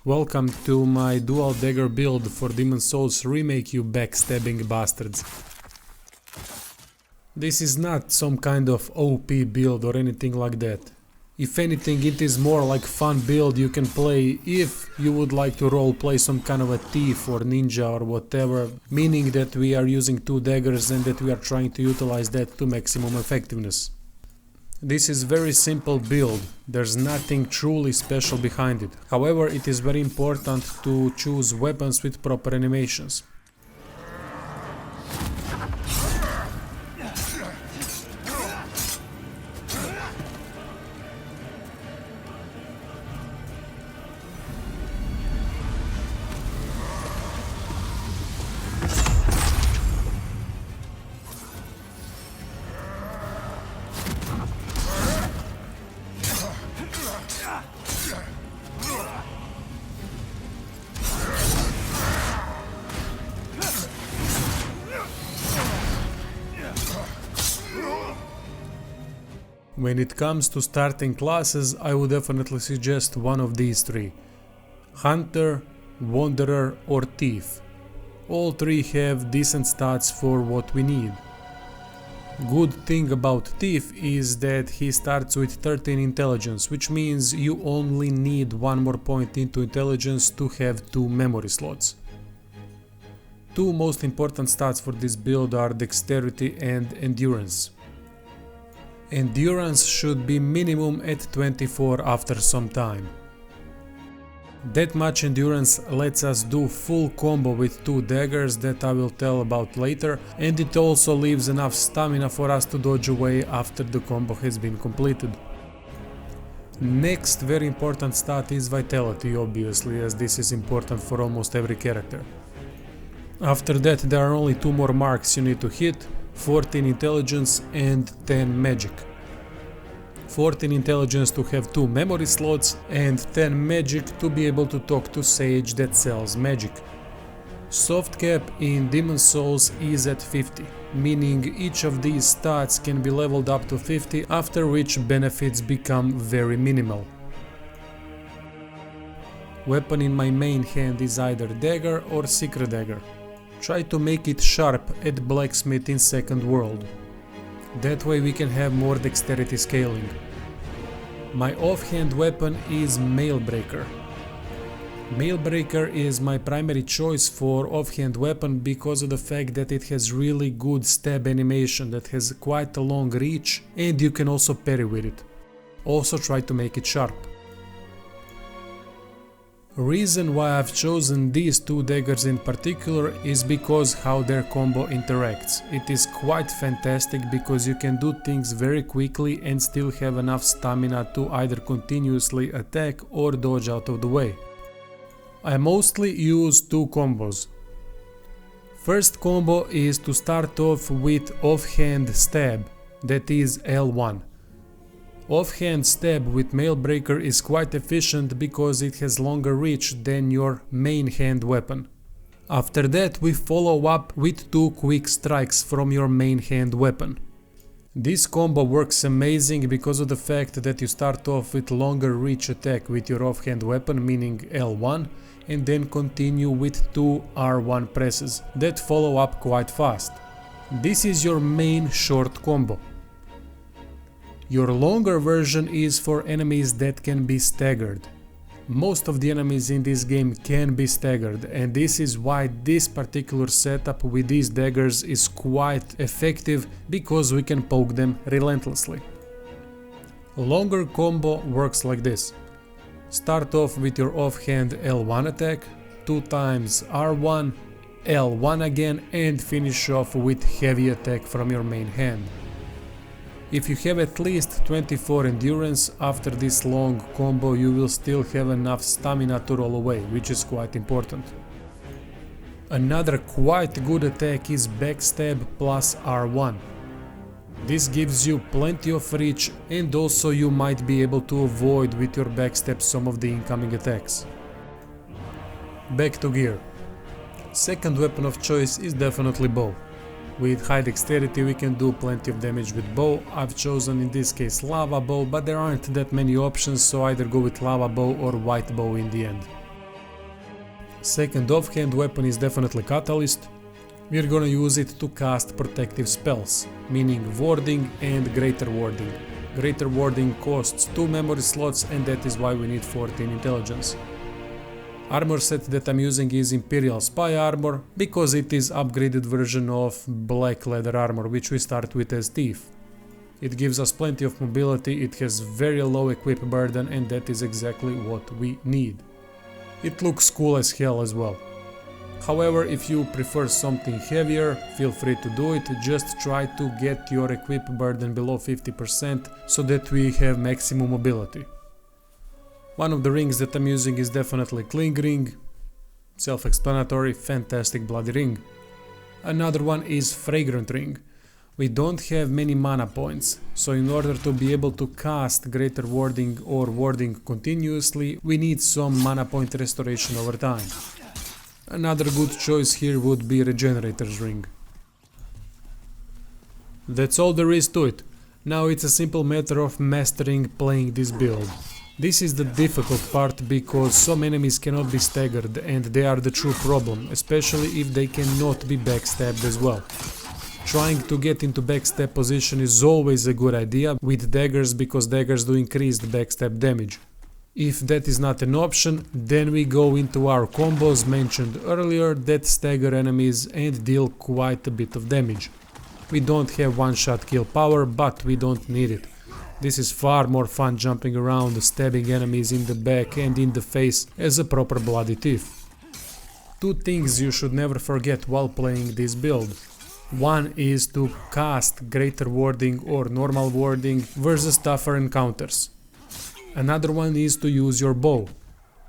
Welcome to my dual dagger build for Demon's Souls remake, you backstabbing bastards. This is not some kind of OP build or anything like that. If anything, it is more like fun build you can play if you would like to roleplay some kind of a thief or ninja or whatever, meaning that we are using two daggers and that we are trying to utilize that to maximum effectiveness. This is very simple build, there's nothing truly special behind it. However, it is very important to choose weapons with proper animations. When it comes to starting classes, I would definitely suggest one of these three: Hunter, Wanderer or Thief. All three have decent stats for what we need. Good thing about Thief is that he starts with 13 intelligence, which means you only need one more point into intelligence to have 2 memory slots. Two most important stats for this build are Dexterity and Endurance. Endurance should be minimum at 24 after some time. That much endurance lets us do full combo with two daggers that I will tell about later, and it also leaves enough stamina for us to dodge away after the combo has been completed. Next very important stat is Vitality, obviously, as this is important for almost every character. After that there are only 2 more marks you need to hit: 14 intelligence and 10 magic. 14 intelligence to have 2 memory slots and 10 magic to be able to talk to Sage that sells magic. Soft cap in Demon's Souls is at 50, meaning each of these stats can be leveled up to 50, after which benefits become very minimal. Weapon in my main hand is either dagger or secret dagger. Try to make it sharp at blacksmith in second world. That way we can have more dexterity scaling. My offhand weapon is Mailbreaker. Mailbreaker is my primary choice for offhand weapon because of the fact that it has really good stab animation that has quite a long reach, and you can also parry with it. Also try to make it sharp. Reason why I've chosen these two daggers in particular is because how their combo interacts. It is quite fantastic because you can do things very quickly and still have enough stamina to either continuously attack or dodge out of the way. I mostly use 2 combos. First combo is to start off with offhand stab, that is L1. Offhand stab with Mailbreaker is quite efficient because it has longer reach than your main hand weapon. After that we follow up with 2 quick strikes from your main hand weapon. This combo works amazing because of the fact that you start off with longer reach attack with your offhand weapon, meaning L1, and then continue with 2 R1 presses that follow up quite fast. This is your main short combo. Your longer version is for enemies that can be staggered. Most of the enemies in this game can be staggered, and this is why this particular setup with these daggers is quite effective, because we can poke them relentlessly. Longer combo works like this. Start off with your offhand L1 attack, 2 times R1, L1 again, and finish off with heavy attack from your main hand. If you have at least 24 endurance, after this long combo you will still have enough stamina to roll away, which is quite important. Another quite good attack is backstab plus R1. This gives you plenty of reach, and also you might be able to avoid with your backstab some of the incoming attacks. Back to gear. Second weapon of choice is definitely bow. With high dexterity we can do plenty of damage with bow. I've chosen in this case lava bow, but there aren't that many options, so either go with lava bow or white bow in the end. Second offhand weapon is definitely Catalyst. We're gonna use it to cast protective spells, meaning warding and greater warding. Greater warding costs 2 memory slots, and that is why we need 14 intelligence. Armor set that I'm using is Imperial Spy Armor, because it is upgraded version of Black Leather Armor, which we start with as Thief. It gives us plenty of mobility, it has very low equip burden, and that is exactly what we need. It looks cool as hell as well. However, if you prefer something heavier, feel free to do it, just try to get your equip burden below 50% so that we have maximum mobility. One of the rings that I'm using is definitely Cling Ring, self-explanatory, fantastic bloody ring. Another one is Fragrant Ring. We don't have many mana points, so in order to be able to cast greater warding or warding continuously, we need some mana point restoration over time. Another good choice here would be Regenerator's Ring. That's all there is to it. Now it's a simple matter of mastering playing this build. This is the difficult part because some enemies cannot be staggered, and they are the true problem, especially if they cannot be backstabbed as well. Trying to get into backstab position is always a good idea with daggers, because daggers do increased backstab damage. If that is not an option, then we go into our combos mentioned earlier that stagger enemies and deal quite a bit of damage. We don't have one-shot kill power, but we don't need it. This is far more fun jumping around, stabbing enemies in the back and in the face as a proper bloody thief. Two things you should never forget while playing this build. One is to cast greater warding or normal warding versus tougher encounters. Another one is to use your bow.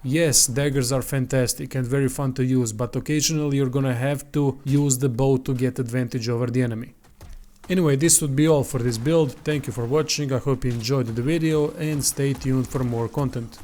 Yes, daggers are fantastic and very fun to use, but occasionally you're gonna have to use the bow to get advantage over the enemy. Anyway, this would be all for this build. Thank you for watching, I hope you enjoyed the video, and stay tuned for more content.